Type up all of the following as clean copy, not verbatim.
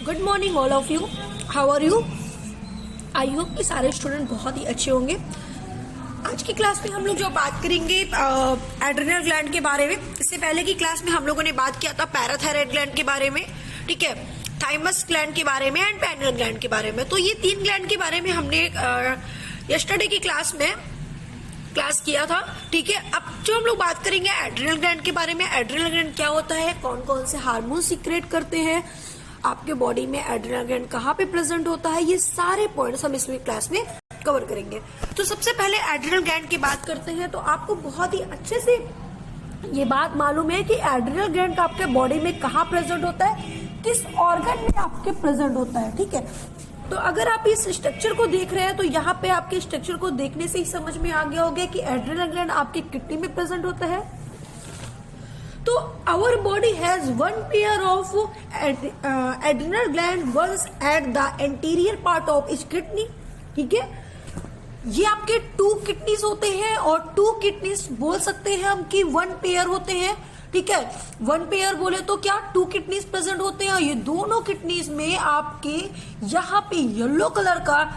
Good morning all of you, how are you? I hope कि सारे student बहुत ही अच्छे होंगे। आज की क्लास में हम लोग जो बात करेंगे एड्रिनल ग्लैंड के बारे में। इससे पहले की क्लास में हम लोगों ने बात किया था पैराथायराइड ग्लैंड के बारे में, ठीक है, थाइमस ग्लैंड के बारे में एंड पेनियल ग्लैंड के बारे में। तो ये तीन ग्लैंड के बारे में हमने यस्टरडे की क्लास में क्लास किया था, ठीक है। अब जो हम लोग बात करेंगे एड्रिनल ग्लैंड के बारे में। एड्रिनल ग्लैंड क्या होता है, कौन कौन से हार्मोन सीक्रेट करते हैं, आपके बॉडी में एड्रिनल ग्लैंड कहाँ पे प्रेजेंट होता है, ये सारे पॉइंट्स हम इसमें क्लास में कवर करेंगे। तो सबसे पहले एड्रिनल ग्लैंड की बात करते हैं। तो आपको बहुत ही अच्छे से ये बात मालूम है कि एड्रिनल ग्लैंड आपके बॉडी में कहाँ प्रेजेंट होता है, किस ऑर्गन में आपके प्रेजेंट होता है, ठीक है। तो अगर आप इस स्ट्रक्चर को देख रहे हैं तो यहाँ पे आपके स्ट्रक्चर को देखने से ही समझ में आ गया होगा कि एड्रिनल ग्लैंड आपकी किडनी में प्रेजेंट होता है। तो our body has one pair of adrenal gland ones at the anterior part of each kidney, ठीक है। ये आपके टू किडनीज होते हैं और टू किडनीज बोल सकते हैं हम कि वन पेयर होते हैं, ठीक है। वन पेयर बोले तो क्या, टू किडनीज प्रेजेंट होते हैं। ये दोनों किडनीज में आपके यहाँ पे येलो कलर का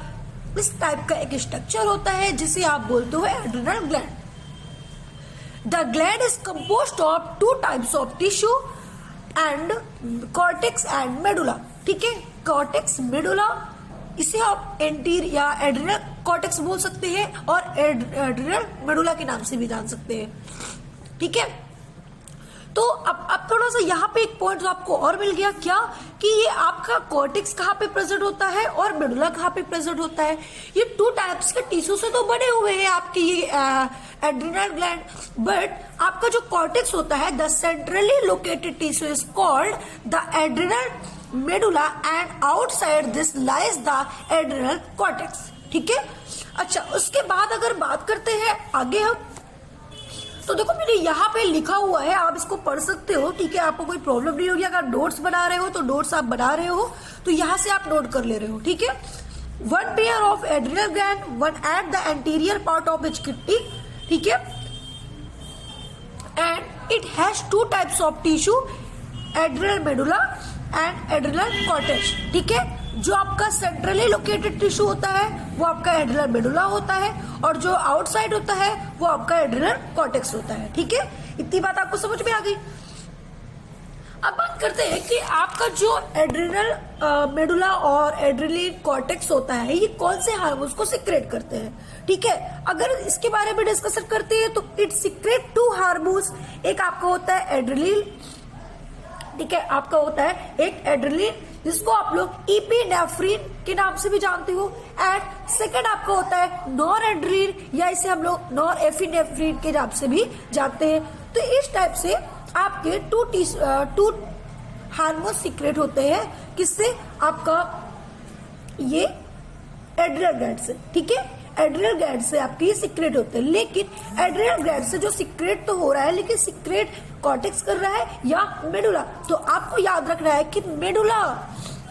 इस टाइप का एक स्ट्रक्चर होता है जिसे आप बोलते हो adrenal gland. The gland is composed of two types of tissue and cortex and medulla, ठीक है। कॉर्टेक्स मेडुला इसे आप एंटीरियर या एड्रिनल कॉर्टेक्स बोल सकते हैं और एड्रिनल मेडुला के नाम से भी जान सकते हैं, ठीक है। तो अब थोड़ा सा यहाँ पे एक पॉइंट आपको और मिल गया क्या, कि ये आपका कॉर्टेक्स कहाँ पे प्रेजेंट होता है और मेडुला कहाँ पे प्रेजेंट होता है। ये टू टाइप्स के टिश्यू से तो बने हुए हैं आपके ये एड्रिनल ग्लैंड, बट आपका जो कॉर्टेक्स होता है, the centrally located tissue is called the adrenal medulla and outside this lies the adrenal cortex, ठीक है। अच्छा, उसके बाद अगर बात करते हैं आगे हम, तो देखो मैंने यहाँ पे लिखा हुआ है, आप इसको पढ़ सकते हो, ठीक है। आपको कोई प्रॉब्लम नहीं होगी। अगर नोट्स बना रहे हो तो नोट्स आप बना रहे हो तो यहाँ से आप नोट कर ले रहे हो, ठीक है। One pair of adrenal gland, one eight the anterior part of each kidney, ठीक है, and it has two types of tissue, adrenal medulla and adrenal cortex, ठीक है। जो आपका सेंट्रली लोकेटेड टिश्यू होता है वो आपका एड्रिनल मेडुला होता है और जो आउटसाइड होता है वो आपका एड्रिनल कॉर्टेक्स होता है, ठीक है। इतनी बात आपको समझ में आ गई। अब बात करते हैं कि आपका जो एड्रिनल मेडुला और एड्रिनल कॉर्टेक्स होता है ये कौन से हार्मोन्स को सिक्रेट करते हैं, ठीक है। अगर इसके बारे में डिस्कशन करते हैं तो इट सिक्रेट टू हार्मोन्स। एक आपका होता है एड्रिनल, ठीक है, आपका होता है एक एड्रिनल जिसको आप लोग इपिनेफ्रिन के नाम से भी जानते हो, एंड सेकंड आपका होता है नॉर एड्रिनल या इसे हम लोग नॉर एफिनेफ्रिन के नाम से भी जानते हैं। तो इस टाइप से आपके टू हार्मोन सीक्रेट होते हैं, किससे, आपका ये एड्रिनल ग्लैंड से, ठीक है। एड्रिनल ग्लैंड से आपके ये सीक्रेट होते हैं, लेकिन एड्रिनल ग्लैंड से जो सीक्रेट तो हो रहा है लेकिन सीक्रेट कॉर्टेक्स कर रहा है या मेडुला। तो आपको याद रखना है कि मेडुला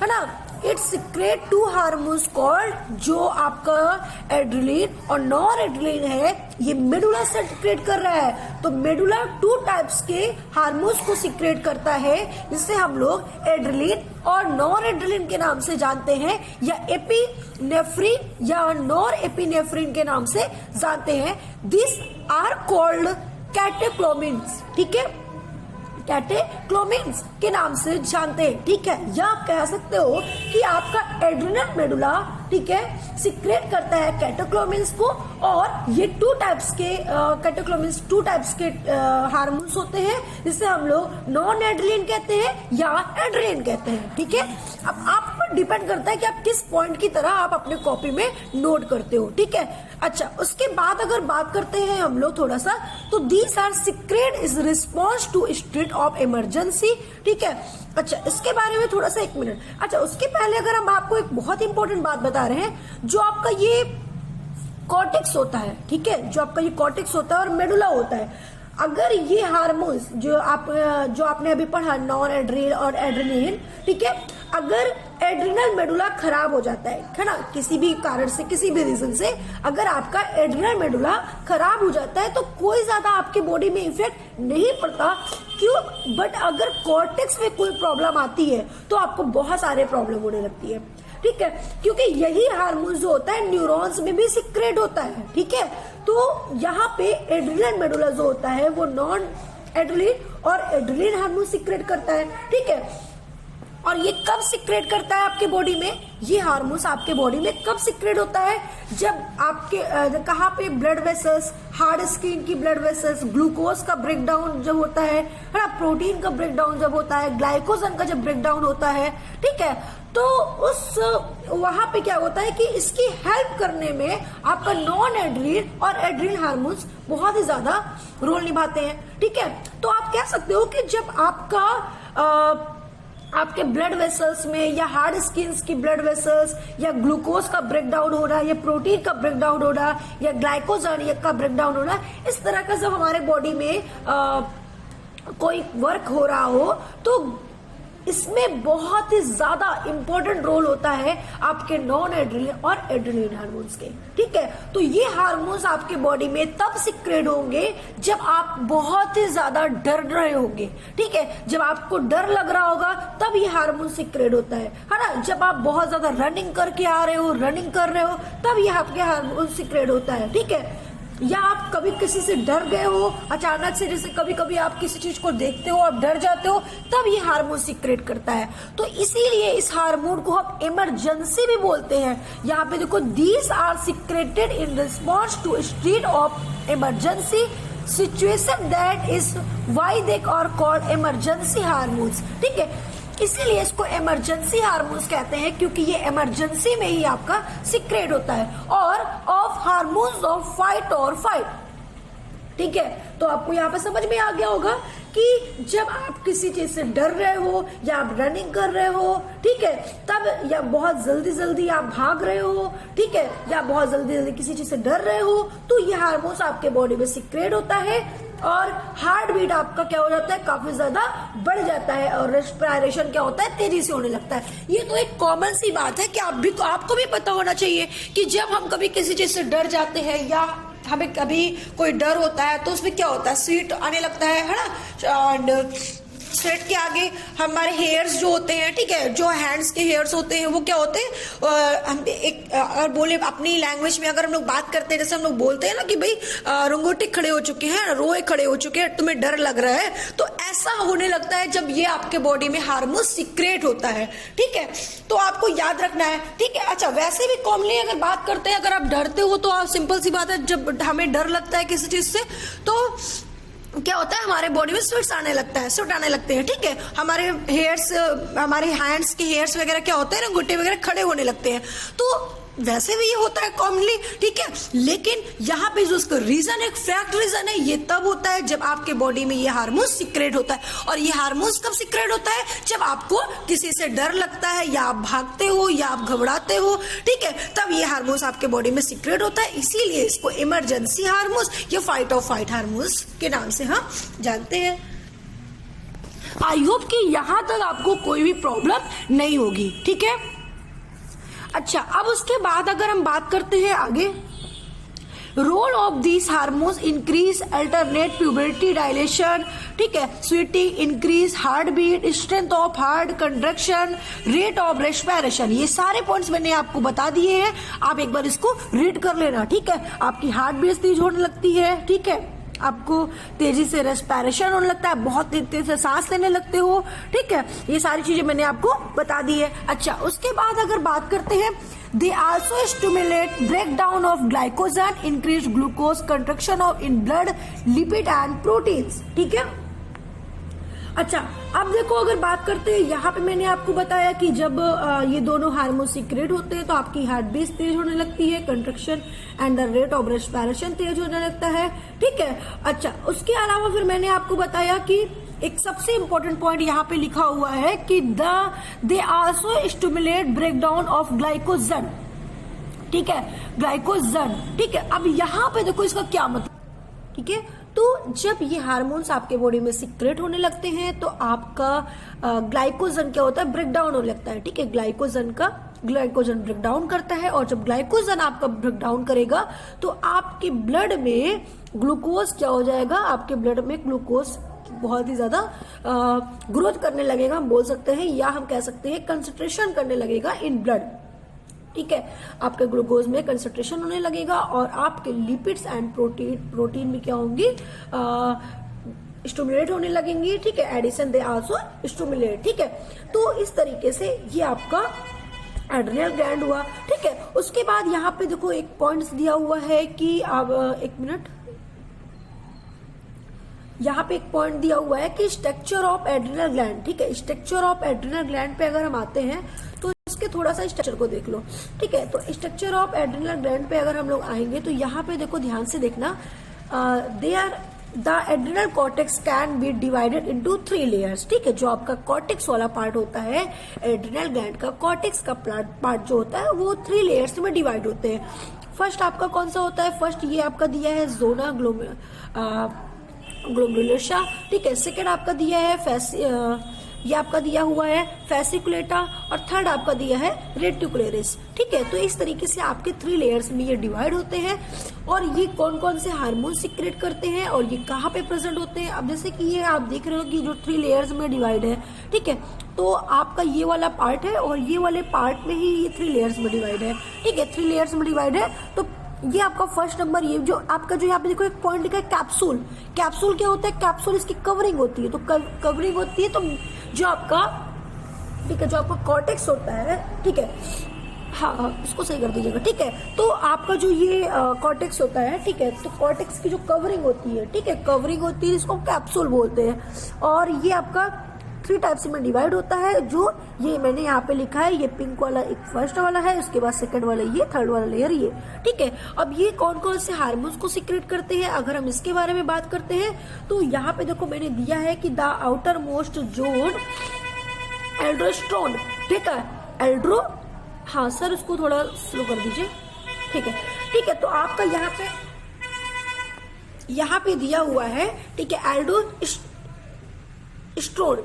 है ना, it secret to hormones called, जो आपका एड्रिनल और नॉर एड्रिनल है ये मेडुला से सीक्रेट कर रहा है। तो मेडुला टू टाइप्स के हार्मोन्स को सीक्रेट करता है जिसे हम लोग एड्रिनल और नॉर एड्रिनल के नाम से जानते हैं, या एपिनेफ्रिन या नॉर एपिनेफ्रिन के नाम से जानते हैं। दिस आर कॉल्ड कैटेक्लोमिन्स, ठीक है, कैटेक्लोमिन्स के नाम से जानते हैं, ठीक है। या आप कह सकते हो कि आपका एड्रिनल मेडुला, ठीक है, सीक्रेट करता है कैटेक्लोमिन्स को, और ये टू टाइप्स के कैटेक्लोमिन्स टू टाइप्स के हार्मोन्स होते हैं जिसे हम लोग नॉन एड्रिनल कहते हैं या एड्रिनल कहते हैं, ठीक है। अब आप पर डिपेंड करता है कि आप किस पॉइंट की तरह आप अपने कॉपी में नोट करते हो, ठीक है। अच्छा, उसके बाद अगर बात करते हैं हम लोग थोड़ा सा, तो these are secrete is response to state of emergency, ठीक है। अच्छा, इसके बारे में थोड़ा सा एक मिनट। अच्छा, उसके पहले अगर हम आपको एक बहुत इंपॉर्टेंट बात बता रहे हैं, जो आपका ये कॉर्टेक्स होता है, ठीक है, जो आपका ये कॉर्टेक्स होता है और मेडुला होता है, अगर ये हार्मोन्स जो आपने अभी पढ़ा नॉन एड्रिनल और एड्रिनल, ठीक है, अगर एड्रिनल मेडुला खराब हो जाता है ना, किसी भी कारण से, किसी भी रीजन से अगर आपका एड्रिनल मेडुला खराब हो जाता है तो कोई ज्यादा आपके बॉडी में इफेक्ट नहीं पड़ता। क्यों? बट अगर कॉर्टेक्स में कोई प्रॉब्लम आती है तो आपको बहुत सारे प्रॉब्लम होने लगती है, ठीक है, क्योंकि यही हार्मोन जो होता है न्यूरॉन्स में भी सिक्रेट होता है, ठीक है। तो यहाँ पे एड्रिनल मेडुला जो होता है वो नॉन एड्रिलिन और एड्रिलिन हार्मोन सिक्रेट करता है, ठीक है। और ये कब सिक्रेट करता है आपके बॉडी में? ये हार्मोन्स आपके बॉडी में कब सिक्रेट होता है? जब आपके कहाँ पे ब्लड वेसल्स, हार्ड स्किन की ब्लड वेसल्स, ग्लूकोज का ब्रेकडाउन जब होता है ना, प्रोटीन का ब्रेकडाउन जब होता है, ग्लाइकोजन का जब ब्रेकडाउन होता है, ठीक है, तो उस वहां पे क्या होता है कि इसकी हेल्प करने में आपका नॉन एड्रिलिन और एड्रिलिन हार्मोन्स बहुत ही ज्यादा रोल निभाते हैं, ठीक है। तो आप कह सकते हो कि जब आपके ब्लड वेसल्स में या हार्ड स्किन की ब्लड वेसल्स या ग्लूकोज का ब्रेकडाउन हो रहा है या प्रोटीन का ब्रेकडाउन हो रहा है या ग्लाइकोजन का ब्रेकडाउन हो रहा है, इस तरह का जब हमारे बॉडी में कोई वर्क हो रहा हो तो इसमें बहुत ही ज्यादा इंपॉर्टेंट रोल होता है आपके नॉन एड्रिलिन और एड्रिलिन हार्मोन्स के, ठीक है। तो ये हार्मोन्स आपके बॉडी में तब सिक्रेट होंगे जब आप बहुत ही ज्यादा डर रहे होंगे, ठीक है। जब आपको डर लग रहा होगा तब ये हार्मोन सिक्रेट होता है ना। जब आप बहुत ज्यादा रनिंग करके आ रहे हो, रनिंग कर रहे हो, तब ये आपके हार्मोन सिक्रेट होता है, ठीक है। या आप कभी किसी से डर गए हो अचानक से, जैसे कभी कभी आप किसी चीज को देखते हो, आप डर जाते हो, तब ये हार्मोन सिक्रेट करता है। तो इसीलिए इस हार्मोन को हम इमरजेंसी भी बोलते हैं। यहाँ पे देखो, these are secreted in response to state of emergency situation, that is why they are called emergency hormones, ठीक है। इसीलिए इसको इमरजेंसी हार्मोन्स कहते हैं, क्योंकि ये इमरजेंसी में ही आपका सिक्रेट होता है। और ऑफ हार्मोन्स ऑफ फाइट और फाइट, ठीक है। तो आपको यहाँ पे समझ में आ गया होगा कि जब आप किसी चीज से डर रहे हो या आप रनिंग कर रहे हो, ठीक है, तब या बहुत जल्दी जल्दी आप भाग रहे हो, ठीक है, या बहुत जल्दी जल्दी किसी चीज से डर रहे हो, तो ये हार्मोन्स आपके बॉडी में सिक्रेट होता है और हार्ट बीट आपका क्या हो जाता है, काफी ज्यादा बढ़ जाता है और रेस्पिरेशन क्या होता है, तेजी से होने लगता है। ये तो एक कॉमन सी बात है कि आपको भी पता होना चाहिए कि जब हम कभी किसी चीज से डर जाते हैं या हमें कभी कोई डर होता है तो उसमें क्या होता है, स्वेट आने लगता है ना। एंड स्वेट के आगे हमारे हेयर्स जो होते हैं, ठीक है, जो हैंड्स के हेयर्स होते हैं वो क्या होते हैं, हम एक अगर बोले अपनी लैंग्वेज में अगर हम लोग बात करते हैं, जैसे हम लोग बोलते हैं ना कि भाई रोंगोटे खड़े हो चुके हैं, रोए खड़े हो चुके हैं, तुम्हें डर लग रहा है, तो ऐसा होने लगता है जब ये आपके बॉडी में हार्मोन सिक्रेट होता है, ठीक है। तो आपको याद रखना है, ठीक है। अच्छा, वैसे भी कॉमनली अगर बात करते हैं, अगर आप डरते हो तो आप, सिंपल सी बात है, जब हमें डर लगता है किसी चीज से तो क्या होता है, हमारे बॉडी में स्वेट्स आने लगता है, स्वेट आने लगते हैं, ठीक है। हमारे हेयर्स, हमारे हैंड्स के हेयर्स वगैरह क्या होते हैं ना, घुट्टे वगैरह खड़े होने लगते हैं। तो वैसे भी ये होता है कॉमनली, ठीक है। लेकिन यहाँ पे जो उसका रीजन, एक फैक्ट रीजन है, ये तब होता है जब आपके बॉडी में ये हार्मोन सिक्रेट होता है। और ये हार्मोन कब सिक्रेट होता है, जब आपको किसी से डर लगता है या आप भागते हो या आप घबराते हो, ठीक है, तब ये हार्मोन आपके बॉडी में सिक्रेट होता है। इसीलिए इसको इमरजेंसी हार्मोन या फाइट और फाइट हार्मोन के नाम से हम जानते हैं। आई होप कि यहां तक आपको कोई भी प्रॉब्लम नहीं होगी, ठीक है। अच्छा, अब उसके बाद अगर हम बात करते हैं आगे, role of these hormones increase alternate puberty dilation, ठीक है, sweating, increase heart beat, strength of heart contraction, rate of respiration. ये सारे पॉइंट्स मैंने आपको बता दिए हैं, आप एक बार इसको रीड कर लेना, ठीक है। आपकी हार्ट बीट तेज होने लगती है, ठीक है, आपको तेजी से रेस्पिरेशन होने लगता है, बहुत तेज से सांस लेने लगते हो, ठीक है। ये सारी चीजें मैंने आपको बता दी है। अच्छा, उसके बाद अगर बात करते हैं, they also stimulate break down of glycogen, increase glucose contraction of in blood, lipid and proteins, ठीक है। अच्छा, अब देखो, अगर बात करते हैं, यहाँ पे मैंने आपको बताया कि जब ये दोनों हार्मोन सीक्रेट होते हैं तो आपकी हार्ट बीट तेज होने लगती है, contraction and the rate of respiration तेज होने लगता है, ठीक है। अच्छा, उसके अलावा फिर मैंने आपको बताया कि एक सबसे इंपॉर्टेंट पॉइंट यहाँ पे लिखा हुआ है कि they also stimulate break down of glycogen, ठीक है, ग्लाइकोजन, ठीक है। अब यहाँ पे देखो इसका क्या मतलब, ठीक है। तो जब ये हार्मोन्स आपके बॉडी में सीक्रेट होने लगते हैं तो आपका ग्लाइकोजन क्या होता है, ब्रेक डाउन होने लगता है। ठीक है, ग्लाइकोजन ब्रेक डाउन करता है, और जब ग्लाइकोजन आपका ब्रेक डाउन करेगा तो आपके ब्लड में ग्लूकोज क्या हो जाएगा, आपके ब्लड में ग्लूकोज बहुत ही ज्यादा ग्रोथ करने लगेगा, हम बोल सकते हैं, या हम कह सकते हैं कंसंट्रेशन करने लगेगा इन ब्लड। ठीक है, आपके ग्लूकोज में कंसंट्रेशन होने लगेगा और आपके लिपिड्स एंड प्रोटीन में क्या होंगी, स्टिमुलेट होने लगेंगी। ठीक है, एडिशन दे आल्सो स्टिमुलेट। ठीक है, तो इस तरीके से ये आपका एड्रिनल ग्लैंड हुआ। ठीक है, उसके बाद यहाँ पे देखो एक पॉइंट्स दिया हुआ है कि अब एक मिनट, यहाँ पे एक पॉइंट दिया हुआ है कि स्ट्रक्चर ऑफ एड्रिनल ग्लैंड। ठीक है, स्ट्रक्चर ऑफ एड्रिनल ग्लैंड पे अगर हम आते हैं तो इसके थोड़ा सा स्ट्रक्चर को देख लो। ठीक है, तो स्ट्रक्चर ऑफ एड्रिनल ग्लैंड पे अगर हम लोग आएंगे तो यहाँ पे देखो, ध्यान से देखना, they are the adrenal cortex can be divided into 3 layers. ठीक है, जो आपका कॉर्टेक्स वाला पार्ट होता है, एड्रिनल ग्लैंड का कॉर्टेक्स का पार्ट जो होता है वो 3 लेयर्स में डिवाइड होते हैं। फर्स्ट आपका कौन सा होता है, फर्स्ट ये आपका दिया है जोना ग्लोमेरुलोसा। ठीक है, सेकेंड आपका दिया है ये आपका दिया हुआ है फेसिकुलेटा, और थर्ड आपका दिया है रेटिकुलरिस। ठीक है, तो इस तरीके से आपके 3 लेयर्स में ये डिवाइड होते हैं, और ये कौन कौन से हार्मोन सीक्रेट करते हैं और ये कहाँ पे प्रेजेंट होते हैं। अब जैसे कि ये आप देख रहे हो कि जो 3 लेयर्स में डिवाइड है, ठीक है, तो आपका ये वाला पार्ट है और ये वाले पार्ट में ही ये 3 लेयर्स में डिवाइड है। ठीक है, 3 लेयर्स में डिवाइड है। तो ये आपका फर्स्ट नंबर, ये जो आपका जो यहाँ पे देखो एक पॉइंट लिखा है कैप्सूल। कैप्सूल क्या होता है, कैप्सूल इसकी कवरिंग होती है। तो कवरिंग होती है, तो जो आपका, ठीक है, जो आपका कॉर्टेक्स होता है, ठीक है, हाँ इसको सही कर दीजिएगा। ठीक है, तो आपका जो ये कॉर्टेक्स होता है, ठीक है, तो कॉर्टेक्स की जो कवरिंग होती है, ठीक है, कवरिंग होती है, इसको कैप्सूल बोलते हैं। और ये आपका 3 टाइप्स में डिवाइड होता है, जो ये मैंने यहाँ पे लिखा है, ये पिंक वाला एक फर्स्ट वाला है, उसके बाद सेकंड वाला ये, थर्ड वाला लेयर ये। ठीक है, अब ये कौन कौन से हार्मोन्स को सीक्रेट करते हैं, अगर हम इसके बारे में बात करते हैं तो यहाँ पे देखो मैंने दिया है कि द आउटर मोस्ट जोन एल्ड्रोस्टेरोन। ठीक है, हाँ सर उसको थोड़ा स्लो कर दीजिए। ठीक है, तो आपका यहाँ पे दिया हुआ है, ठीक है, एल्डोस्टेरोन।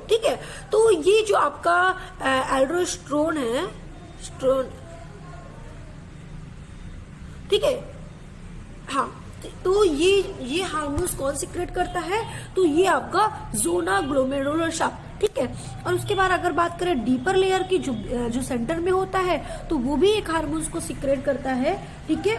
ठीक है, तो ये जो आपका एल्डोस्टेरोन है, ठीक है, हाँ, तो ये हार्मोन्स कौन सीक्रेट करता है, तो ये आपका जोना ग्लोमेरुलोसा। ठीक है, और उसके बाद अगर बात करें डीपर लेयर की, जो सेंटर में होता है, तो वो भी एक हार्मोन्स को सीक्रेट करता है। ठीक है,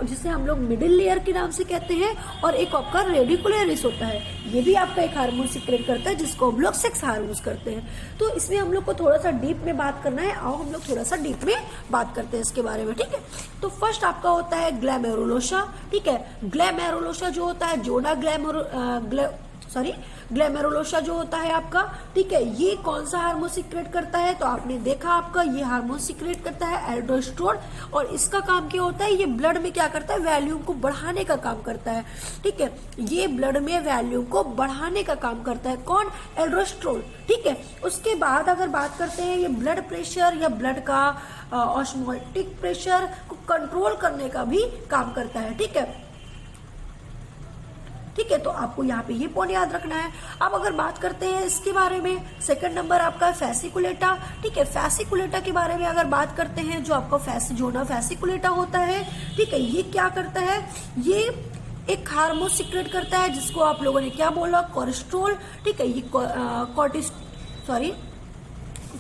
जिसे हम लोग मिडिल लेयर के नाम से कहते हैं, और एक आपका रेडिकुलरिस होता है, ये भी आपका एक हार्मोन सीक्रेट करता है, जिसको हम लोग सेक्स हार्मोन्स करते हैं। तो इसमें हम लोग को थोड़ा सा डीप में बात करना है, आओ हम लोग थोड़ा सा डीप में बात करते हैं इसके बारे में। ठीक है, तो फर्स्ट आपका होता है ग्लैमेरुलोसा। ठीक है, ग्लैमेरुलोसा जो होता है, जोना ग्लैमेरुलोसा जो होता है आपका, ठीक है, ये कौन सा हार्मोन सीक्रेट करता है, तो आपने देखा आपका ये हार्मोन सीक्रेट करता है एल्डोस्टेरोन, और इसका काम क्या होता है, ये ब्लड में क्या करता है, वॉल्यूम को बढ़ाने का काम करता है। ठीक है, ये ब्लड में वॉल्यूम को बढ़ाने का काम करता है, कौन, एल्डोस्टेरोन। ठीक है, उसके बाद अगर बात करते हैं, ये ब्लड प्रेशर या ब्लड का ऑस्मोटिक प्रेशर को कंट्रोल करने का भी काम करता है। ठीक है, ठीक है, तो आपको यहाँ पे ये पॉइंट याद रखना है। अब अगर बात करते हैं इसके बारे में, सेकंड नंबर आपका फेसिकुलेटा। ठीक है, फेसिकुलेटा के बारे में अगर बात करते हैं, जो आपका जोना फेसिकुलेटा होता है, ठीक है, ये क्या करता है, ये एक हार्मोन सीक्रेट करता है, जिसको आप लोगों ने क्या बोला, कोलेस्ट्रॉल। ठीक है, ये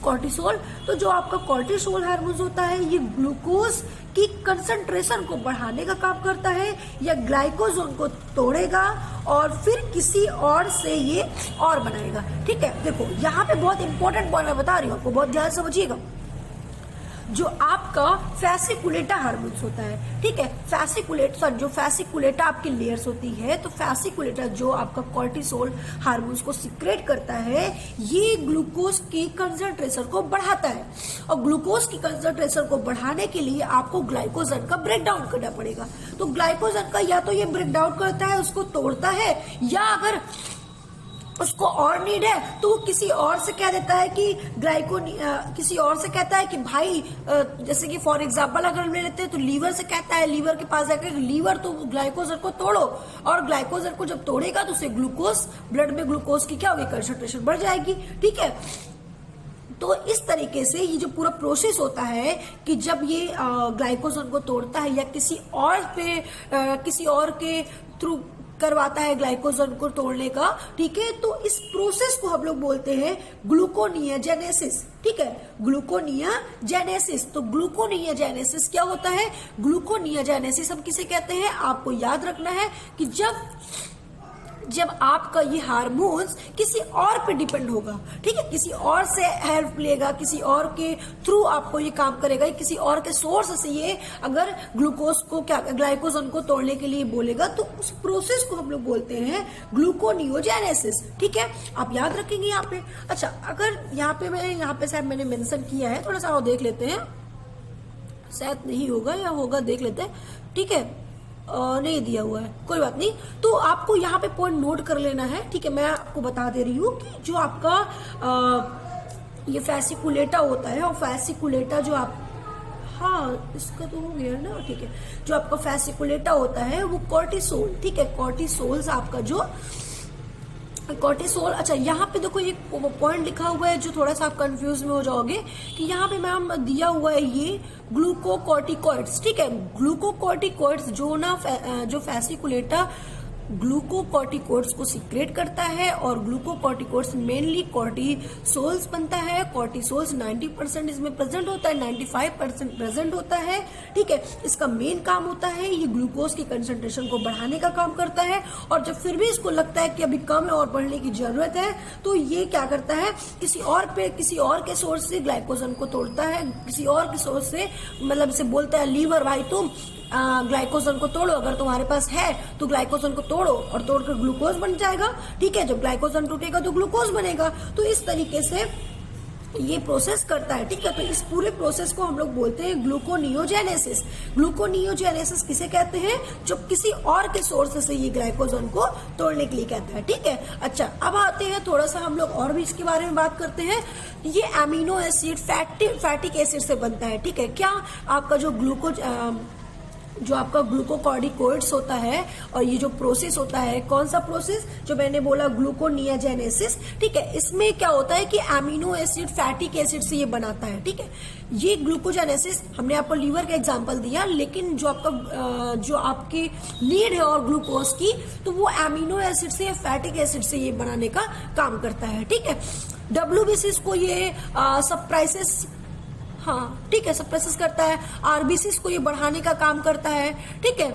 कॉर्टिसोल। तो जो आपका कॉर्टिसोल हार्मोन होता है, ये ग्लूकोज की कंसंट्रेशन को बढ़ाने का काम करता है, या ग्लाइकोजन को तोड़ेगा और फिर किसी और से ये और बनाएगा। ठीक है, देखो यहाँ पे बहुत इंपॉर्टेंट पॉइंट मैं बता रही हूँ आपको, बहुत ध्यान समझिएगा। जो आपका फेसिकुलेटा हार्मोन्स होता है, ठीक है, जो फेसिकुलेटा आपकी लेयर्स होती है, तो फेसिकुलेटा जो आपका कॉर्टिसोल हार्मोन्स को सीक्रेट करता है, ये ग्लूकोज की कंसंट्रेशन को बढ़ाता है, और ग्लूकोज की कंसंट्रेशन को बढ़ाने के लिए आपको ग्लाइकोजन का ब्रेक डाउन करना पड़ेगा। तो ग्लाइकोजन का या तो ये ब्रेक डाउन करता है, उसको तोड़ता है, या अगर उसको और नीड है तो वो किसी और से कह देता है कि किसी और से कहता है कि भाई जैसे कि फॉर एग्जांपल अगर हम ले लेते हैं तो लीवर से कहता है, लीवर के पास जाकर लीवर तो ग्लाइकोजन को तोड़ो, और ग्लाइकोजन को जब तोड़ेगा तो उससे ग्लूकोज, ब्लड में ग्लूकोज की क्या होगी, कंसंट्रेशन बढ़ जाएगी। ठीक है, तो इस तरीके से ये जो पूरा प्रोसेस होता है कि जब ये ग्लाइकोजन को तोड़ता है या किसी और के थ्रू करवाता है ग्लाइकोजन को तोड़ने का, ठीक है, तो इस प्रोसेस को हम लोग बोलते हैं ग्लूकोनियोजेनेसिस। ठीक है, ग्लूकोनियोजेनेसिस। तो ग्लूकोनियोजेनेसिस क्या होता है, ग्लूकोनियोजेनेसिस हम किसे कहते हैं, आपको याद रखना है कि जब आपका ये हार्मोन्स किसी और पे डिपेंड होगा, ठीक है, किसी और से हेल्प लेगा, किसी और के थ्रू आपको ये काम करेगा, किसी और के सोर्स से ये अगर ग्लाइकोजन को तोड़ने के लिए बोलेगा, तो उस प्रोसेस को हम लोग बोलते हैं ग्लूकोनियोजेनेसिस। ठीक है, आप याद रखेंगे यहाँ पे। अच्छा, अगर यहाँ पे शायद मैंने मेंशन किया है, थोड़ा सा और देख लेते हैं, शायद नहीं होगा या होगा, देख लेते हैं। ठीक है, नहीं दिया हुआ है, कोई बात नहीं। तो आपको यहाँ पे पॉइंट नोट कर लेना है। ठीक है, मैं आपको बता दे रही हूँ कि जो आपका ये फैसिकुलेटा होता है, और फैसिकुलेटा जो हाँ इसका तो हो गया ना, ठीक है, जो आपका फैसिकुलेटा होता है वो कॉर्टिसोल, ठीक है, कॉर्टिसोल आपका जो कॉर्टिसोल। अच्छा, यहाँ पे देखो ये पॉइंट लिखा हुआ है जो थोड़ा सा आप कंफ्यूज में हो जाओगे कि यहाँ पे मैम दिया हुआ है ये ग्लूकोकॉर्टिकॉइड्स। ठीक है, ग्लूकोकॉर्टिकॉइड्स जो फैसिकुलेटा ग्लूकोकॉर्टिकॉइड्स को सीक्रेट करता है, और ग्लूकोकॉर्टिकॉइड्स मेनली कॉर्टिसोल्स बनता है। कॉर्टिसोल्स 90% इसमें प्रेजेंट होता है, 95% प्रेजेंट होता है। ठीक है, इसका मेन काम होता है ये ग्लूकोज की कंसंट्रेशन को बढ़ाने का काम करता है, और जब फिर भी इसको लगता है कि अभी कम है और बढ़ने की जरूरत है, तो ये क्या करता है, किसी और के सोर्स से ग्लाइकोजन को तोड़ता है, किसी और के सोर्स से, मतलब इसे बोलता है लीवर भाई तुम ग्लाइकोजन को तोड़ो, अगर तुम्हारे पास है तो ग्लाइकोजन को तोड़ो, और तोड़कर ग्लूकोज बन जाएगा। ठीक है, जब ग्लाइकोजन टूटेगा तो ग्लूकोज बनेगा। तो इस तरीके से ये प्रोसेस करता है। ठीक है, तो इस पूरे प्रोसेस को हम लोग बोलते हैं ग्लूकोनियोजेनेसिस। ग्लूकोनियोजेनेसिस किसे कहते हैं, जो किसी और के सोर्स से ये ग्लाइकोजन को तोड़ने के लिए कहता है। ठीक है, अच्छा अब आते हैं थोड़ा सा हम लोग और भी इसके बारे में बात करते हैं। ये अमीनो एसिड फैटिक एसिड से बनता है। ठीक है, क्या आपका जो आपका ग्लूकोकॉर्टिकॉइड्स होता है, और ये जो प्रोसेस होता है, कौन सा प्रोसेस, जो मैंने बोला ग्लूकोनियोजेनेसिस। ठीक है, इसमें क्या होता है कि अमीनो एसिड फैटिक एसिड से ये बनाता है। ठीक है, ये ग्लूकोजेनेसिस हमने आपको लीवर का एग्जांपल दिया, लेकिन जो आपकी नीड है और ग्लूकोज की, तो वो अमीनो एसिड से या फैटिक एसिड से ये बनाने का काम करता है। ठीक है, WBCs को ये सप्रेसेस, हाँ ठीक है, सप्रेसेस करता है। आरबीसीज को ये बढ़ाने का काम करता है। ठीक है,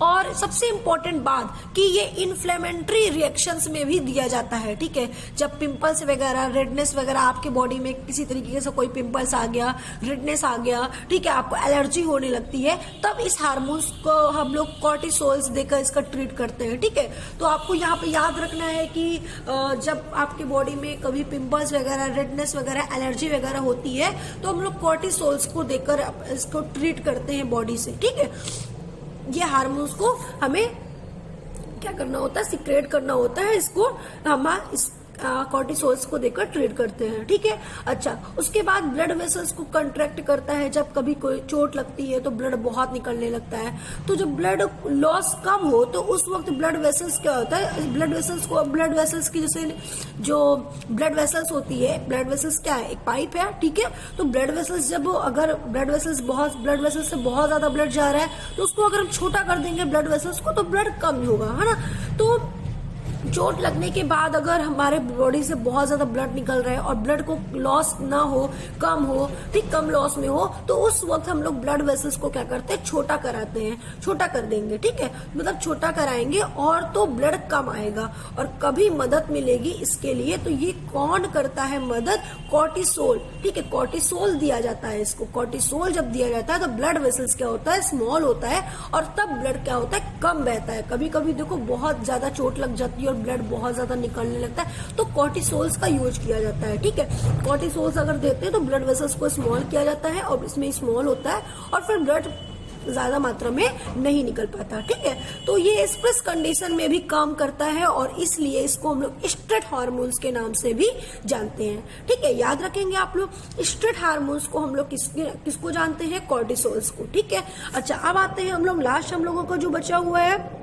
और सबसे इंपॉर्टेंट बात कि ये इन्फ्लेमेटरी रिएक्शंस में भी दिया जाता है। ठीक है, जब पिंपल्स वगैरह, रेडनेस वगैरह आपके बॉडी में किसी तरीके से कोई पिंपल्स आ गया, रेडनेस आ गया, ठीक है, आपको एलर्जी होने लगती है, तब इस हार्मोन्स को हम लोग कॉर्टिसोल्स देकर इसका ट्रीट करते हैं। ठीक है, तो आपको यहाँ पे याद रखना है कि जब आपके बॉडी में कभी पिंपल्स वगैरह, रेडनेस वगैरह, एलर्जी वगैरह होती है, तो हम लोग कॉर्टिसोल्स को देकर इसको ट्रीट करते हैं बॉडी से। ठीक है, ये हार्मोन्स को हमें क्या करना होता है, सीक्रेट करना होता है, इसको हम इस कॉर्टिसोल्स को देकर ट्रीट करते हैं। ठीक है, अच्छा उसके बाद ब्लड वेसल्स को कंट्रैक्ट करता है। जब कभी कोई चोट लगती है तो ब्लड बहुत निकलने लगता है, तो जब ब्लड लॉस कम हो तो उस वक्त ब्लड वेसल्स क्या होता है, ब्लड वेसल्स की जैसे जो ब्लड वेसल्स होती है, ब्लड वेसल्स क्या है, एक पाइप है। ठीक है, तो ब्लड वेसल्स अगर ब्लड वेसल्स से बहुत ज्यादा ब्लड जा रहा है, तो उसको अगर हम छोटा कर देंगे ब्लड वेसल्स को, तो ब्लड कम होगा, है ना। तो चोट लगने के बाद अगर हमारे बॉडी से बहुत ज्यादा ब्लड निकल रहा है और ब्लड को लॉस ना हो, कम हो, ठीक कम लॉस में हो, तो उस वक्त हम लोग ब्लड वेसल्स को क्या करते हैं, छोटा कराते हैं, छोटा कर देंगे। ठीक है, मतलब छोटा कराएंगे और तो ब्लड कम आएगा और कभी मदद मिलेगी इसके लिए। तो ये कौन करता है मदद, कॉर्टिसोल। ठीक है, कॉर्टिसोल दिया जाता है इसको। कॉर्टिसोल जब दिया जाता है तो ब्लड वेसल्स क्या होता है, स्मॉल होता है, और तब ब्लड क्या होता है, कम बहता है। कभी कभी देखो बहुत ज्यादा चोट लग जाती है और ब्लड बहुत ज्यादा निकलने लगता है, तो कॉर्टिसोल्स का यूज किया जाता है। ठीक है, कॉर्टिसोल्स अगर देते हैं तो ब्लड वेसल्स को स्मॉल किया जाता है और इसमें स्मॉल होता है, और फिर ब्लड ज्यादा मात्रा में नहीं निकल पाता। ठीक है, तो ये एक्सप्रेस कंडीशन में भी काम करता है और इसलिए इसको हम लोग स्ट्रेट हार्मोन्स के नाम से भी जानते हैं। ठीक है, याद रखेंगे आप लोग, स्ट्रेट हार्मोन्स को हम लोग किसको जानते हैं? कॉर्टिसोल्स को। ठीक है, अच्छा अब आते हैं हम लोग लास्ट हम लोगों का जो बचा हुआ है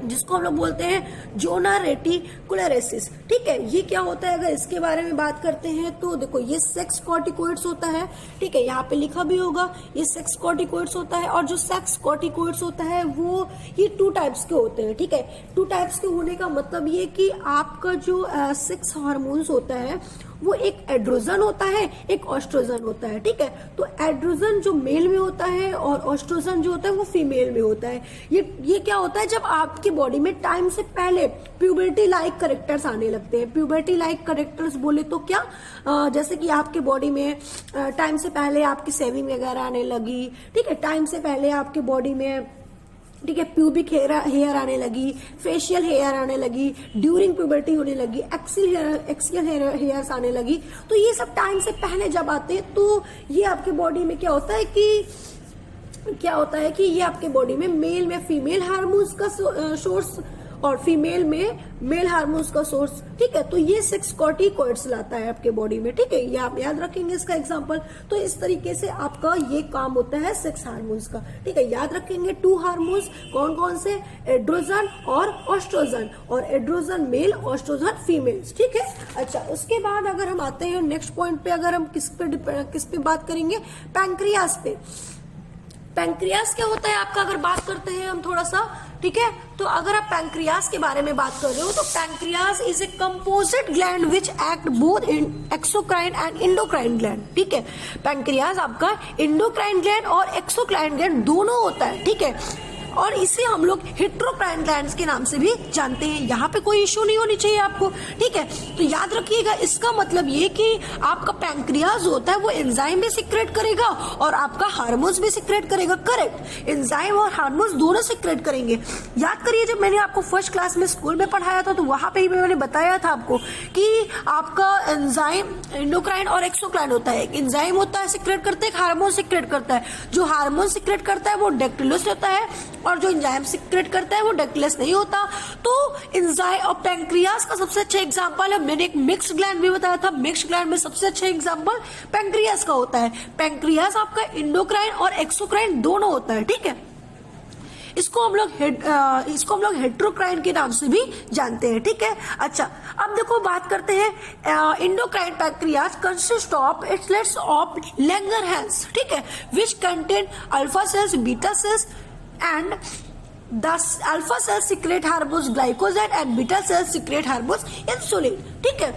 जिसको हम लोग बोलते हैं जोना रेटिकुलरेसिस। ठीक है, ये क्या होता है? अगर इसके बारे में बात करते हैं तो देखो ये सेक्स कॉर्टिकोइड्स होता है। ठीक है, यहाँ पे लिखा भी होगा ये सेक्स कॉर्टिकोइड्स होता है। और जो सेक्स कॉर्टिकोइड्स होता है वो ये 2 टाइप्स के होते हैं। ठीक है, 2 टाइप्स के होने का मतलब ये कि आपका जो सेक्स हार्मोन्स होता है वो एक एड्रोजन होता है, एक ऑस्ट्रोजन होता है। ठीक है, तो एड्रोजन जो मेल में होता है और ऑस्ट्रोजन जो होता है वो फीमेल में होता है। ये क्या होता है? जब आपकी बॉडी में टाइम से पहले प्यूबर्टी लाइक कैरेक्टर्स आने लगते हैं। प्यूबर्टी लाइक कैरेक्टर्स बोले तो क्या, जैसे कि आपके बॉडी में टाइम से पहले आपकी सेविंग वगैरह आने लगी। ठीक है, टाइम से पहले आपके बॉडी में, ठीक है, प्यूबिक हेयर आने लगी, फेशियल हेयर आने लगी, ड्यूरिंग प्यूबर्टी होने लगी, एक्सियल हेयर्स आने लगी। तो ये सब टाइम से पहले जब आते हैं तो ये आपके बॉडी में क्या होता है कि ये आपके बॉडी में मेल में फीमेल हार्मोन्स का सोर्स और फीमेल में मेल हार्मोन्स का सोर्स। ठीक है, तो ये सेक्स कॉर्टिकोइड्स लाता है आपके बॉडी में। ठीक है, ये आप याद रखेंगे इसका एग्जांपल। तो इस तरीके से आपका ये काम होता है सेक्स हार्मोन्स का। ठीक है, याद रखेंगे 2 हार्मोन्स कौन कौन से? एड्रोजन और ऑस्ट्रोजन, और एड्रोजन मेल, ऑस्ट्रोजन फीमेल्स। ठीक है, अच्छा उसके बाद अगर हम आते हैं नेक्स्ट पॉइंट पे, अगर हम किस पे बात करेंगे? पैंक्रियास पे। पैंक्रियास क्या होता है आपका, अगर बात करते हैं हम थोड़ा सा। ठीक है, तो अगर आप पैंक्रियास के बारे में बात कर रहे हो तो pancreas is a composite gland which act both in exocrine and endocrine gland. ठीक है, पैंक्रियास आपका इंडोक्राइन ग्लैंड और एक्सोक्राइन ग्लैंड दोनों होता है। ठीक है, और इसे हम लोग हेट्रोक्राइन ग्लैंड्स के नाम से भी जानते हैं। यहाँ पे कोई इश्यू नहीं होनी चाहिए आपको। ठीक है, तो याद रखिएगा इसका मतलब ये कि आपका पैंक्रियाज होता है वो एंजाइम भी सिक्रेट करेगा और आपका हार्मोन्स भी सिक्रेट करेगा। करेक्ट, एंजाइम और हार्मोन्स दोनों सिक्रेट करेंगे। याद करिए जब मैंने आपको फर्स्ट क्लास में स्कूल में पढ़ाया था तो वहां पे ही मैंने बताया था आपको कि आपका एंजाइम इंडोक्राइन और एक्सोक्राइन होता है। एक एंजाइम होता है सिक्रेट करता है, एक हार्मोन सिक्रेट करता है। जो हार्मोन सिक्रेट करता है वो डेक्टिलस होता है और जो एंजाइम सिक्रेट करता है वो डेक्टिलस नहीं होता। तो एंजाइम और पैंक्रियास का सबसे अच्छा एग्जांपल है, मैंने एक मिक्स्ड ग्लैंड भी बताया था, मिक्स्ड ग्लैंड में सबसे अच्छा एग्जांपल पैंक्रियास का होता है। पैंक्रियास आपका इंडोक्राइन और एक्सोक्राइन दोनों होता है। ठीक है, इसको हम लोग हेट्रोक्राइन के नाम से भी जानते हैं। ठीक है, अच्छा अब देखो बात करते हैं endocrine pancreas consist of islets of Langerhans. ठीक है, which contain alpha cells, beta cells and the alpha cells secrete hormones glycogen and beta cells secrete hormones insulin। ठीक है,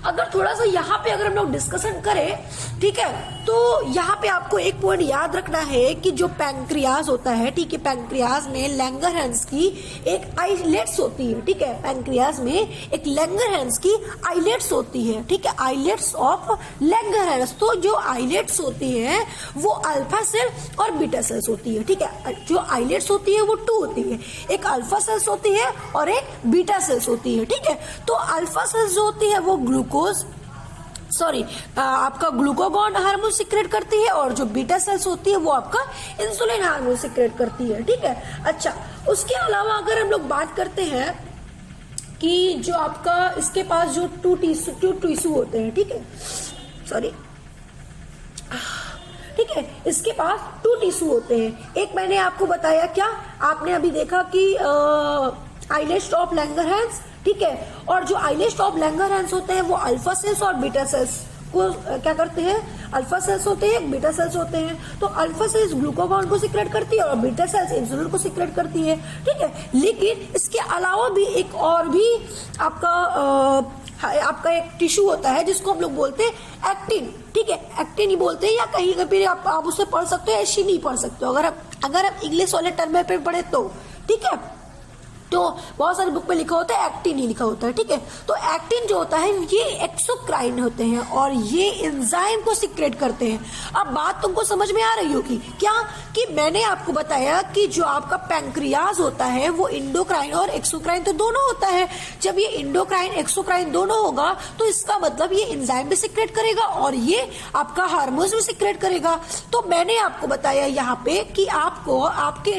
अगर थोड़ा सा यहाँ पे अगर हम लोग डिस्कशन करें, ठीक है, तो यहाँ पे आपको एक पॉइंट याद रखना है कि जो पैंक्रियाज होता है, ठीक है, पैंक्रियाज में लैंगरहैंस की एक आइलेट्स होती है। ठीक है, पैंक्रियाज में एक लैंगरहैंस की आइलेट्स होती है। ठीक है, आइलेट्स ऑफ लैंगरहैंस। तो जो आइलेट्स होती है वो अल्फा सेल और बीटा सेल्स होती है। ठीक है, जो आइलेट्स होती है वो 2 होती है, एक अल्फा सेल्स होती है और एक बीटा सेल्स होती है। ठीक है, तो अल्फा सेल्स जो होती है वो आपका ग्लूकागॉन हार्मोन सिक्रेट करती है और जो बीटा सेल्स होती है वो आपका इंसुलिन हार्मोन सिक्रेट करती है। ठीक है, अच्छा उसके अलावा अगर हम लोग बात करते हैं कि जो आपका इसके पास जो टू टिश्यू होते हैं, ठीक है, ठीक है, इसके पास 2 टिश्यू होते हैं। एक मैंने आपको बताया, क्या आपने अभी देखा कि आइलेट्स ऑफ लैंगरहैंस। ठीक है, और जो आइलेट्स ऑफ लैंगरहैंस होते हैं वो अल्फा सेल्स और बीटा सेल्स को क्या करते हैं? अल्फा सेल्स होते हैं, बीटा सेल्स होते हैं। तो अल्फा सेल्स ग्लूकागॉन को सिक्रेट करती है और बीटा सेल्स इंसुलिन को सिक्रेट करती है। ठीक है, लेकिन इसके अलावा भी एक और भी आपका एक टिश्यू होता है जिसको हम लोग बोलते हैं एक्टिन। ठीक है, एक्टिन ही बोलते हैं या कहीं कभी आप उसे पढ़ सकते हो, ऐसी नहीं पढ़ सकते हो अगर आप इंग्लिश वाले टर्म पे पढ़े तो। ठीक है, तो बहुत सारी बुक में लिखा होता है एक्टिन ही लिखा होता है, ठीक है। तो एक्टिन जो होता है ये एक्सोक्राइन होते हैं और ये एंजाइम को सिक्रेट करते हैं। अब बात तुमको समझ में आ रही होगी क्या, कि मैंने आपको बताया कि जो आपका पैंक्रियाज होता है वो इंडोक्राइन और एक्सोक्राइन तो दोनों होता है। जब ये इंडोक्राइन एक्सोक्राइन दोनों होगा तो इसका मतलब ये एंजाइम भी सिक्रेट करेगा और ये आपका हार्मोन्स भी सिक्रेट करेगा। तो मैंने आपको बताया यहाँ पे कि आपको आपके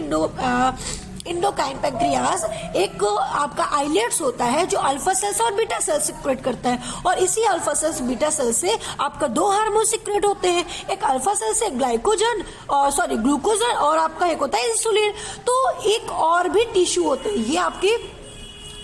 इंडोक्राइन पैंक्रियाज एक आपका आइलेट्स होता है जो अल्फा सेल्स और बीटा सेल्स सिक्रेट करता है, और इसी अल्फा सेल्स बीटा सेल से आपका दो हार्मोन सिक्रेट होते हैं, एक अल्फा सेल से ग्लूकोजन और आपका एक होता है इंसुलिन। तो एक और भी टिश्यू होते हैं, ये आपके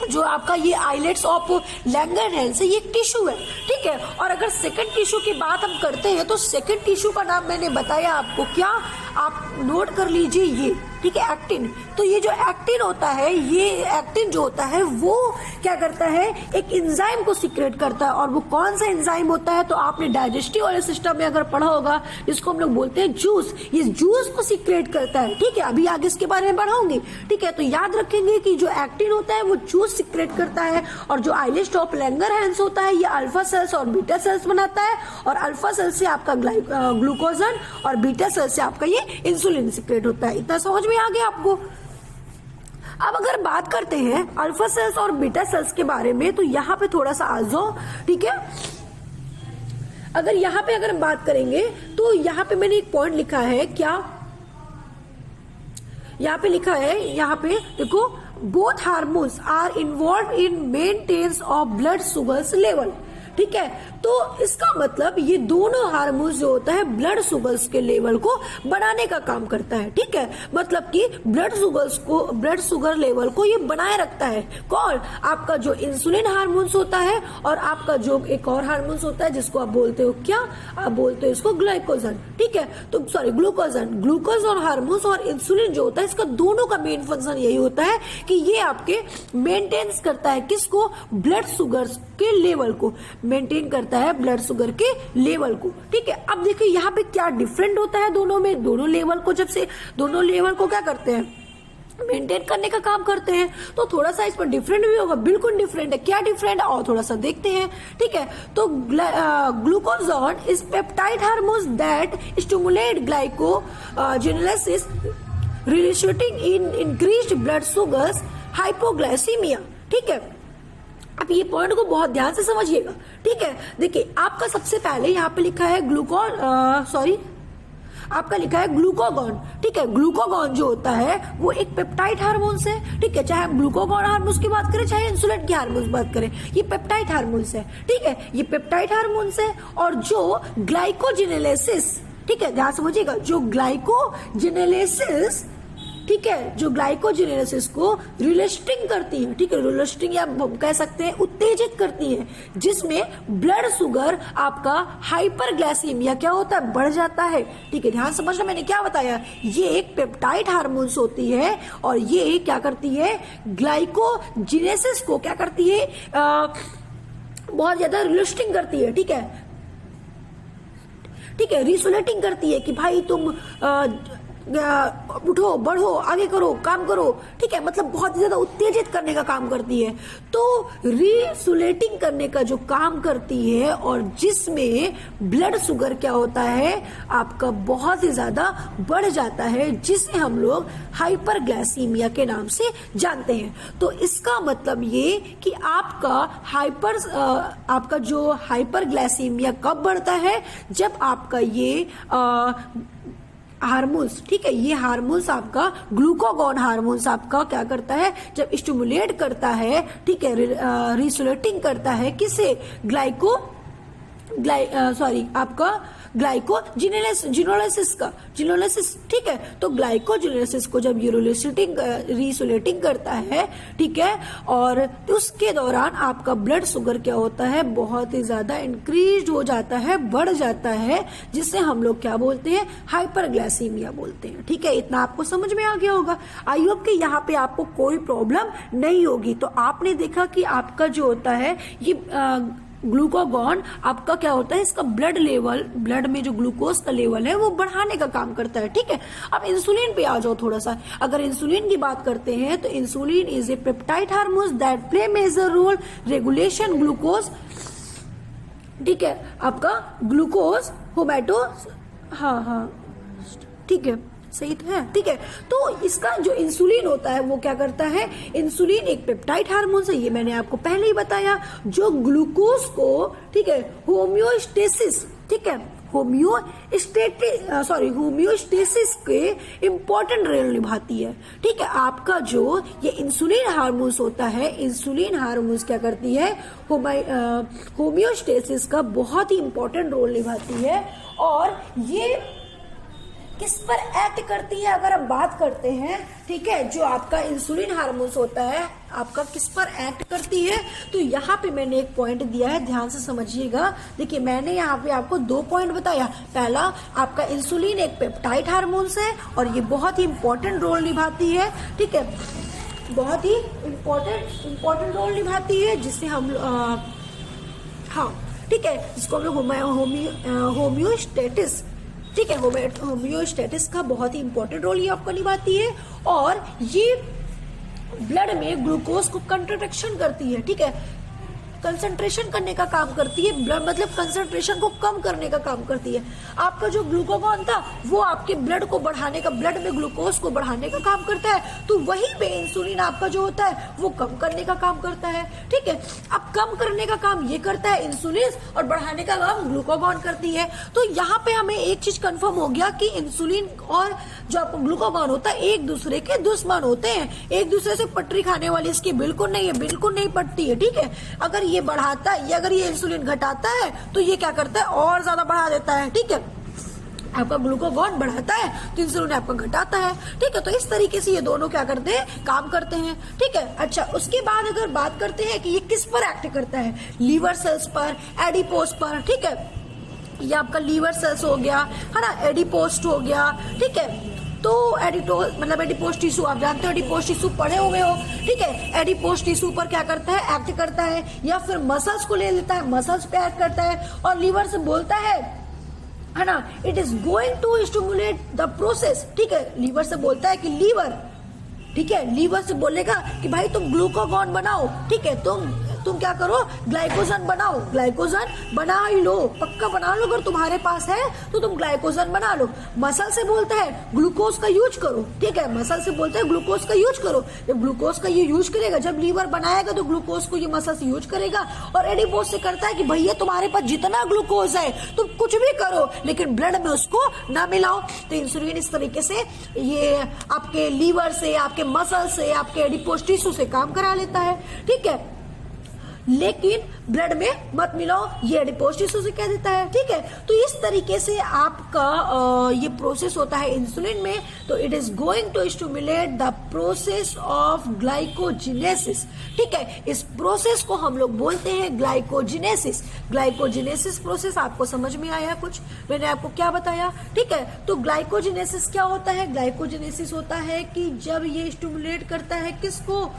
जो आपका ये आइलेट्स ऑफ लैंगरहैंस है, ये एक टिश्यू है, ठीक है। और अगर सेकंड टिश्यू की बात हम करते हैं तो सेकंड टिश्यू का नाम मैंने बताया आपको, क्या आप नोट कर लीजिए ये, ठीक है, एक्टिन। तो ये जो एक्टिन होता है, ये एक्टिन जो होता है वो क्या करता है, एक एंजाइम को सिक्रेट करता है। और वो कौन सा एंजाइम होता है, तो आपने डाइजेस्टिव वाले सिस्टम में अगर पढ़ा होगा, जिसको हम लोग बोलते हैं जूस, ये जूस को सिक्रेट करता है, ठीक है। अभी आगे इसके बारे में पढ़ाऊंगी, ठीक है। तो याद रखेंगे कि जो एक्टिन होता है वो जूस सिक्रेट करता है, और जो आइलेट्स ऑफ लैंगरहैंस होता है ये अल्फा सेल्स और बीटा सेल्स बनाता है, और अल्फा सेल से आपका ग्लूकोजन और बीटा सेल से आपका ये इंसुलिन सिक्रेट होता है। इतना समझ में आ गया आपको। अब अगर बात करते हैं अल्फा सेल्स और बीटा सेल्स के बारे में, तो यहाँ पे थोड़ा सा आ जाओ, ठीक है। अगर यहाँ पे हम बात करेंगे तो यहाँ पे मैंने एक पॉइंट लिखा है, क्या यहाँ पे लिखा है, यहाँ पे देखो, both hormones are involve in maintenance of blood sugars level, ठीक है। तो इसका मतलब ये दोनों हार्मोन्स जो होता है ब्लड शुगर्स के लेवल को बढ़ाने का काम करता है, ठीक है। मतलब कि ब्लड शुगर लेवल को ये बनाए रखता है। कौन, आपका जो इंसुलिन हार्मोन्स होता है और आपका जो एक और हार्मोन्स होता है जिसको आप बोलते हो, क्या आप बोलते हो इसको, ग्लाइकोजन, ठीक है। तो सॉरी, ग्लूकोजन हार्मोन्स और इंसुलिन जो होता है, इसका दोनों का मेन फंक्शन यही होता है कि ये आपके मेंटेन करता है किसको, ब्लड शुगर के लेवल को मेंटेन करता है, ब्लड शुगर के लेवल को, ठीक है। अब देखिए यहाँ पे क्या डिफरेंट होता है दोनों में, दोनों लेवल को क्या करते हैं, मेंटेन करने का काम करते हैं। तो थोड़ा सा इस पर डिफरेंट भी होगा, बिल्कुल डिफरेंट है। क्या डिफरेंट है और थोड़ा सा देखते हैं, ठीक है। तो glucagon is peptide hormones that stimulate glycogenesis resulting in increased blood sugars hypoglycaemia, ठीक है। अब ये पॉइंट को बहुत ध्यान से समझिएगा, ठीक है। देखिए आपका सबसे पहले यहाँ पे लिखा है आपका लिखा है ग्लूकागॉन, ठीक है। ग्लूकागॉन जो होता है वो एक पेप्टाइड हार्मोन्स है, ठीक है। चाहे हम ग्लूकागॉन हार्मोन्स की बात करें, चाहे इंसुलिन की हार्मोन्स बात करें, ये पेप्टाइड हार्मोन्स है, ठीक है। ये पेप्टाइड हार्मोन्स है। और जो ग्लाइकोजेनेसिस, ठीक है, ध्यान समझिएगा, जो ग्लाइकोजेनेसिस, ठीक है, जो ग्लाइकोजेनेसिस को रिलेस्टिंग करती है, ठीक है, रिलेस्टिंग या कह सकते हैं उत्तेजित करती है, जिसमें ब्लड शुगर आपका हाइपरग्लाइसीमिया क्या होता है, बढ़ जाता है, ठीक है। ध्यान समझना, मैंने क्या बताया, ये एक पेप्टाइड हार्मोन्स होती है और ये क्या करती है, ग्लाइकोजेनेसिस को क्या करती है, बहुत ज्यादा रिलेस्टिंग करती है, ठीक है, ठीक है, रिसोलेटिंग करती है कि भाई तुम उठो, बढ़ो, आगे करो, काम करो, ठीक है। मतलब बहुत ज्यादा उत्तेजित करने का काम करती है। तो रिसुलेटिंग करने का जो काम करती है, और जिसमें ब्लड शुगर क्या होता है आपका बहुत ही ज्यादा बढ़ जाता है, जिसे हम लोग हाइपरग्लाइसीमिया के नाम से जानते हैं। तो इसका मतलब ये कि आपका जो हाइपरग्लाइसीमिया कब बढ़ता है, जब आपका ये हार्मोन्स, ठीक है, ये हार्मोन्स आपका ग्लूकागॉन हार्मोन्स आपका क्या करता है, जब स्टिमुलेट करता है, ठीक है, रिसोलेटिंग करता है किसे, आपका जिनोलाइसिस, ठीक है। तो ग्लाइकोजिनोलाइसिस को जब रिसोलेटिंग करता है, ठीक है, और उसके दौरान आपका ब्लड शुगर क्या होता है, बहुत ही ज्यादा इंक्रीज हो जाता है, बढ़ जाता है, जिसे हम लोग क्या बोलते हैं, हाइपरग्लाइसीमिया बोलते हैं, ठीक है। इतना आपको समझ में आ गया होगा। आई होप कि यहाँ पे आपको कोई प्रॉब्लम नहीं होगी। तो आपने देखा कि आपका जो होता है ये ग्लूकागॉन आपका क्या होता है, इसका ब्लड लेवल, ब्लड में जो ग्लूकोज का लेवल है वो बढ़ाने का काम करता है। ठीक है, अब इंसुलिन पे आ जाओ थोड़ा सा। अगर इंसुलिन की बात करते हैं तो insulin is a peptide hormone that play major role regulation glucose. ठीक है, आपका ग्लूकोज होमेटो, हाँ ठीक है, सही तो है। ठीक है, तो इसका जो इंसुलिन होता है वो क्या करता है, इंसुलिन एक पेप्टाइड हार्मोन है, ये मैंने आपको पहले ही बताया, जो ग्लूकोज को, ठीक है, होम्योस्टेसिस, ठीक है, होम्योस्टेसिस के इंपॉर्टेंट रोल निभाती है। ठीक है, आपका जो ये इंसुलिन हार्मोन्स होता है, इंसुलिन हार्मोन्स क्या करती है, होम्योस्टेसिस का बहुत ही इंपॉर्टेंट रोल निभाती है। और ये किस पर एक्ट करती है अगर हम बात करते हैं, ठीक है, जो आपका इंसुलिन हार्मोन्स होता है आपका किस पर एक्ट करती है, तो यहाँ पे मैंने एक पॉइंट दिया है, ध्यान से समझिएगा। देखिए मैंने यहाँ पे आपको 2 पॉइंट बताया। पहला, आपका इंसुलिन एक पेप्टाइड हार्मोन्स है और ये बहुत ही इंपॉर्टेंट रोल निभाती है। ठीक है, बहुत ही इंपॉर्टेंट रोल निभाती है, जिससे हम हाँ ठीक है, जिसको हम लोग होम्योस्टेटिस, ठीक है, होम्योस्टेटिस का बहुत ही इंपॉर्टेंट रोल ये आपको निभाती है। और ये ब्लड में ग्लूकोज को कंट्रैक्शन करती है। ठीक है, कंसंट्रेशन करने का काम करती है, ब्लड मतलब कंसंट्रेशन को कम करने का काम करती है। आपका जो ग्लूकागॉन था वो आपके ब्लड को बढ़ाने का, ब्लड में ग्लूकोज को बढ़ाने का काम करता है, तो वहीं पे इंसुलिन आपका जो होता है वो कम करने का काम करता है। ठीक है, अब कम करने का काम ये करता है इंसुलिन और बढ़ाने का काम ग्लूकागॉन करती है। तो यहाँ पे हमें एक चीज कंफर्म हो गया कि इंसुलिन और जो आपको ग्लूकागॉन होता है एक दूसरे के दुश्मन होते हैं, एक दूसरे से पटरी खाने वाली इसकी बिल्कुल नहीं है, बिल्कुल नहीं पटती है। ठीक है, अगर ये बढ़ाता है या अगर ये इंसुलिन घटाता है तो ये क्या करता है, और ज्यादा बढ़ा देता है। ठीक है, आपका ग्लूकागॉन बढ़ाता है तो इंसुलिन आपका घटाता है। ठीक है, तो इस तरीके से ये दोनों क्या करते हैं, काम करते हैं। ठीक है, अच्छा उसके बाद अगर बात करते हैं कि ये किस पर एक्ट करता है, लीवर सेल्स पर, एडिपोज पर। ठीक है, ये आपका लीवर सेल्स हो गया है ना, एडिपोस्ट हो गया। ठीक है, तो एडिपोज टिश्यू आप जानते हो, एडिपोज टिश्यू पढ़े हुए हो। ठीक है, एडिपोज टिश्यू पर क्या करता है, एक्ट करता है, या फिर मसल्स को ले लेता है, मसल्स पे एक्ट करता है, और लीवर से बोलता है ना, it is going to stimulate the process. ठीक है, लीवर से बोलता है कि लीवर, ठीक है, लीवर से बोलेगा कि भाई तुम ग्लूकागॉन बनाओ। ठीक है, तुम क्या करो, ग्लाइकोजन बनाओ, ग्लाइकोजन बना ही लो, पक्का बना लो, अगर तुम्हारे पास है तो तुम ग्लाइकोजन बना लो। मसल से बोलता है ग्लूकोज का यूज करो। ठीक है, मसल से बोलता है ग्लूकोज का यूज करो। जब ग्लूकोज का ये यूज करेगा, जब लीवर बनाएगा तो ग्लूकोज को ये मसल से यूज करेगा। और एडिपोज से करता है कि भैया तुम्हारे पास जितना ग्लूकोज है तुम कुछ भी करो लेकिन ब्लड में उसको ना मिलाओ। तो इंसुलिन इस तरीके से ये आपके लीवर से, आपके मसल से, आपके एडिपोज टिश्यू से काम करा लेता है। ठीक है, लेकिन ब्लड में मत मिलाओ, ये एडिपोज टिश्यू से कह देता है। ठीक है, तो इस तरीके से आपका ये प्रोसेस होता है इंसुलिन में। तो it is going to stimulate the process of glycogenesis. ठीक है, इस प्रोसेस को हम लोग बोलते हैं ग्लाइकोजिनेसिस। ग्लाइकोजिनेसिस प्रोसेस आपको समझ में आया कुछ, मैंने आपको क्या बताया। ठीक है, तो ग्लाइकोजिनेसिस क्या होता है, ग्लाइकोजिनेसिस होता है कि जब ये स्टिमुलेट करता है किसको,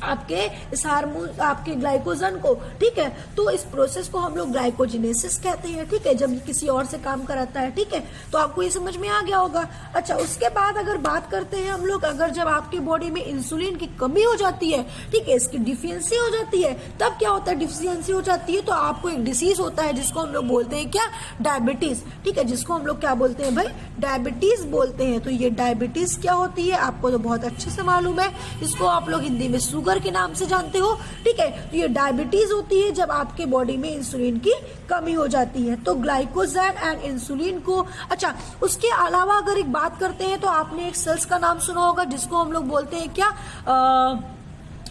आपके इस हार्मोन, आपके ग्लाइकोजन को। ठीक है, तो इस प्रोसेस को हम लोग ग्लाइकोजिनेसिस कहते हैं। ठीक है, जब ये किसी और से काम कराता है। ठीक है, तो आपको ये समझ में आ गया होगा। अच्छा, उसके बाद अगर बात करते हैं हम लोग, अगर जब आपकी बॉडी में इंसुलिन की कमी हो जाती है, ठीक है, इसकी डिफिशियंसी हो जाती है, तब क्या होता है, डिफिशियंसी हो जाती है तो आपको एक डिसीज होता है जिसको हम लोग बोलते हैं क्या, डायबिटीज। ठीक है, जिसको हम लोग क्या बोलते हैं भाई, डायबिटीज बोलते हैं। तो ये डायबिटीज क्या होती है आपको तो बहुत अच्छे से मालूम है, इसको आप लोग हिंदी में शुगर के नाम से जानते हो। ठीक है, तो ये डायबिटीज होती है जब आपके बॉडी में इंसुलिन की कमी हो जाती है। तो ग्लाइकोजन एंड इंसुलिन को, अच्छा उसके अलावा अगर एक बात करते हैं तो आपने एक सेल्स का नाम सुना होगा जिसको हम लोग बोलते हैं क्या,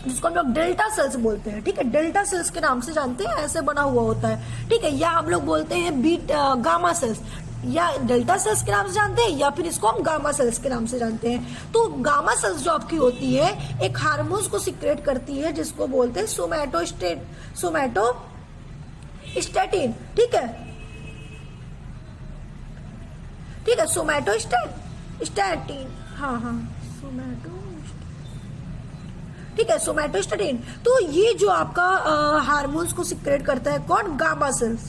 जिसको हम लोग डेल्टा सेल्स बोलते हैं। ठीक है, डेल्टा सेल्स के नाम से जानते हैं, ऐसे बना हुआ होता है। ठीक है, या हम लोग बोलते हैं गामा सेल्स, या डेल्टा सेल्स के नाम से जानते हैं, या फिर इसको हम गामा सेल्स के नाम से जानते हैं। तो गामा सेल्स जो आपकी होती है एक हार्मोन्स को सिक्रेट करती है जिसको बोलते हैं सोमैटोस्टेटिन। ठीक है, ठीक है, सोमैटोस्टेटिन, हाँ, ठीक है, सोमैटोस्टेटिन। तो ये जो आपका हार्मोन्स को सिक्रेट करता है कौन? Gamma cells.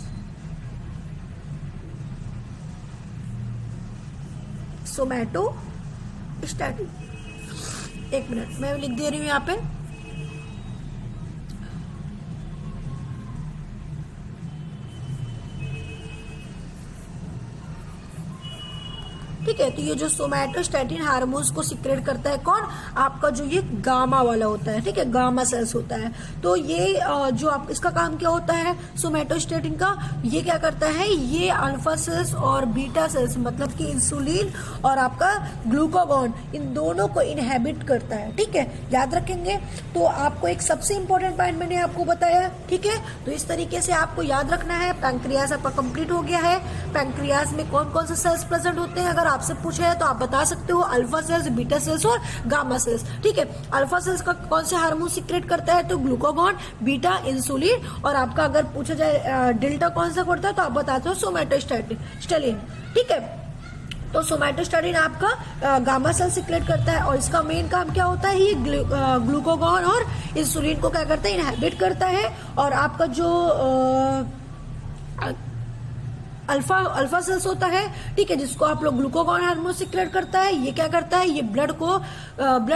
सोमैटोस्टेटिन, एक मिनट मैं लिख दे रही हूं यहां पे। ठीक है, तो ये जो सोमैटोस्टेटिन हार्मोन्स को सिक्रेट करता है कौन? आपका जो ये गामा वाला होता है, ठीक है, गामा सेल्स होता है। तो ये जो आप इसका काम क्या होता है सोमैटोस्टेटिन का? ये क्या करता है? ये अल्फा सेल्स और बीटा सेल्स मतलब कि इंसुलिन और आपका ग्लूकागॉन इन दोनों को इनहेबिट करता है। ठीक है, याद रखेंगे। तो आपको एक सबसे इंपॉर्टेंट पॉइंट मैंने आपको बताया। ठीक है, तो इस तरीके से आपको याद रखना है। पैंक्रियाज आपका कंप्लीट हो गया है। पैंक्रियाज में कौन कौन से सेल्स प्रेजेंट होते हैं अगर आपसे पूछा है तो आप बता सकते हो, अल्फा सेल्स, बीटा सेल्स और गामा सेल्स। ठीक है, अल्फा सेल्स का कौन से हार्मोन सिक्रेट करता है? तो ग्लूकागॉन, बीटा इंसुलिन, और आपका अगर पूछा जाए डेल्टा कौन सा करता है तो आप बताते हो सोमैटोस्टेटिन। ठीक है, तो सोमैटोस्टेटिन आपका गामा सेल सिक्रेट करता है और इसका मेन काम क्या होता है? ये ग्लूकागॉन और इंसुलिन को क्या करता है? इनहिबिट करता है। और आपका जो अल्फा सेल्स होता है, ठीक है, जिसको आप लोग ग्लूकागॉन हार्मोन सिक्रेट करता है, ये क्या करता है? ये ब्लड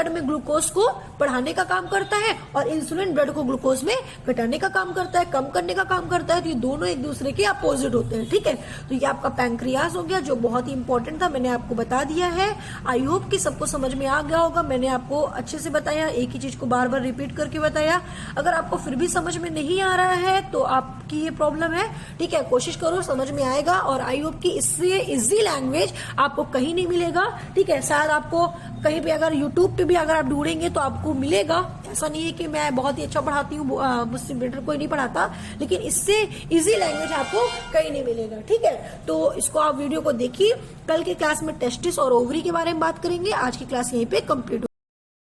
में ग्लूकोज को बढ़ाने का काम करता है और इंसुलिन ब्लड को ग्लूकोज में घटाने का काम करता है, कम करने का काम करता है। तो ये दोनों एक दूसरे के अपोजिट होते हैं। ठीक है, तो ये आपका पैंक्रियाज हो गया जो बहुत ही इंपॉर्टेंट था, मैंने आपको बता दिया है। आई होप कि सबको समझ में आ गया होगा। मैंने आपको अच्छे से बताया, एक ही चीज को बार बार रिपीट करके बताया। अगर आपको फिर भी समझ में नहीं आ रहा है तो आपकी ये प्रॉब्लम है। ठीक है, कोशिश करो, समझ में आएगा। और आई होप कि इससे इजी लैंग्वेज आपको कहीं नहीं मिलेगा। ठीक है, शायद आपको कहीं भी अगर यूट्यूब पे भी अगर आप ढूंढेंगे तो आपको मिलेगा। ऐसा नहीं है कि मैं बहुत ही अच्छा पढ़ाती हूँ, मुझसे बेटर कोई नहीं पढ़ाता, लेकिन इससे इजी लैंग्वेज आपको कहीं नहीं मिलेगा। ठीक है, तो इसको आप वीडियो को देखिए। कल की क्लास में टेस्टिस और ओवरी के बारे में बात करेंगे। आज की क्लास यहीं पे कंप्लीट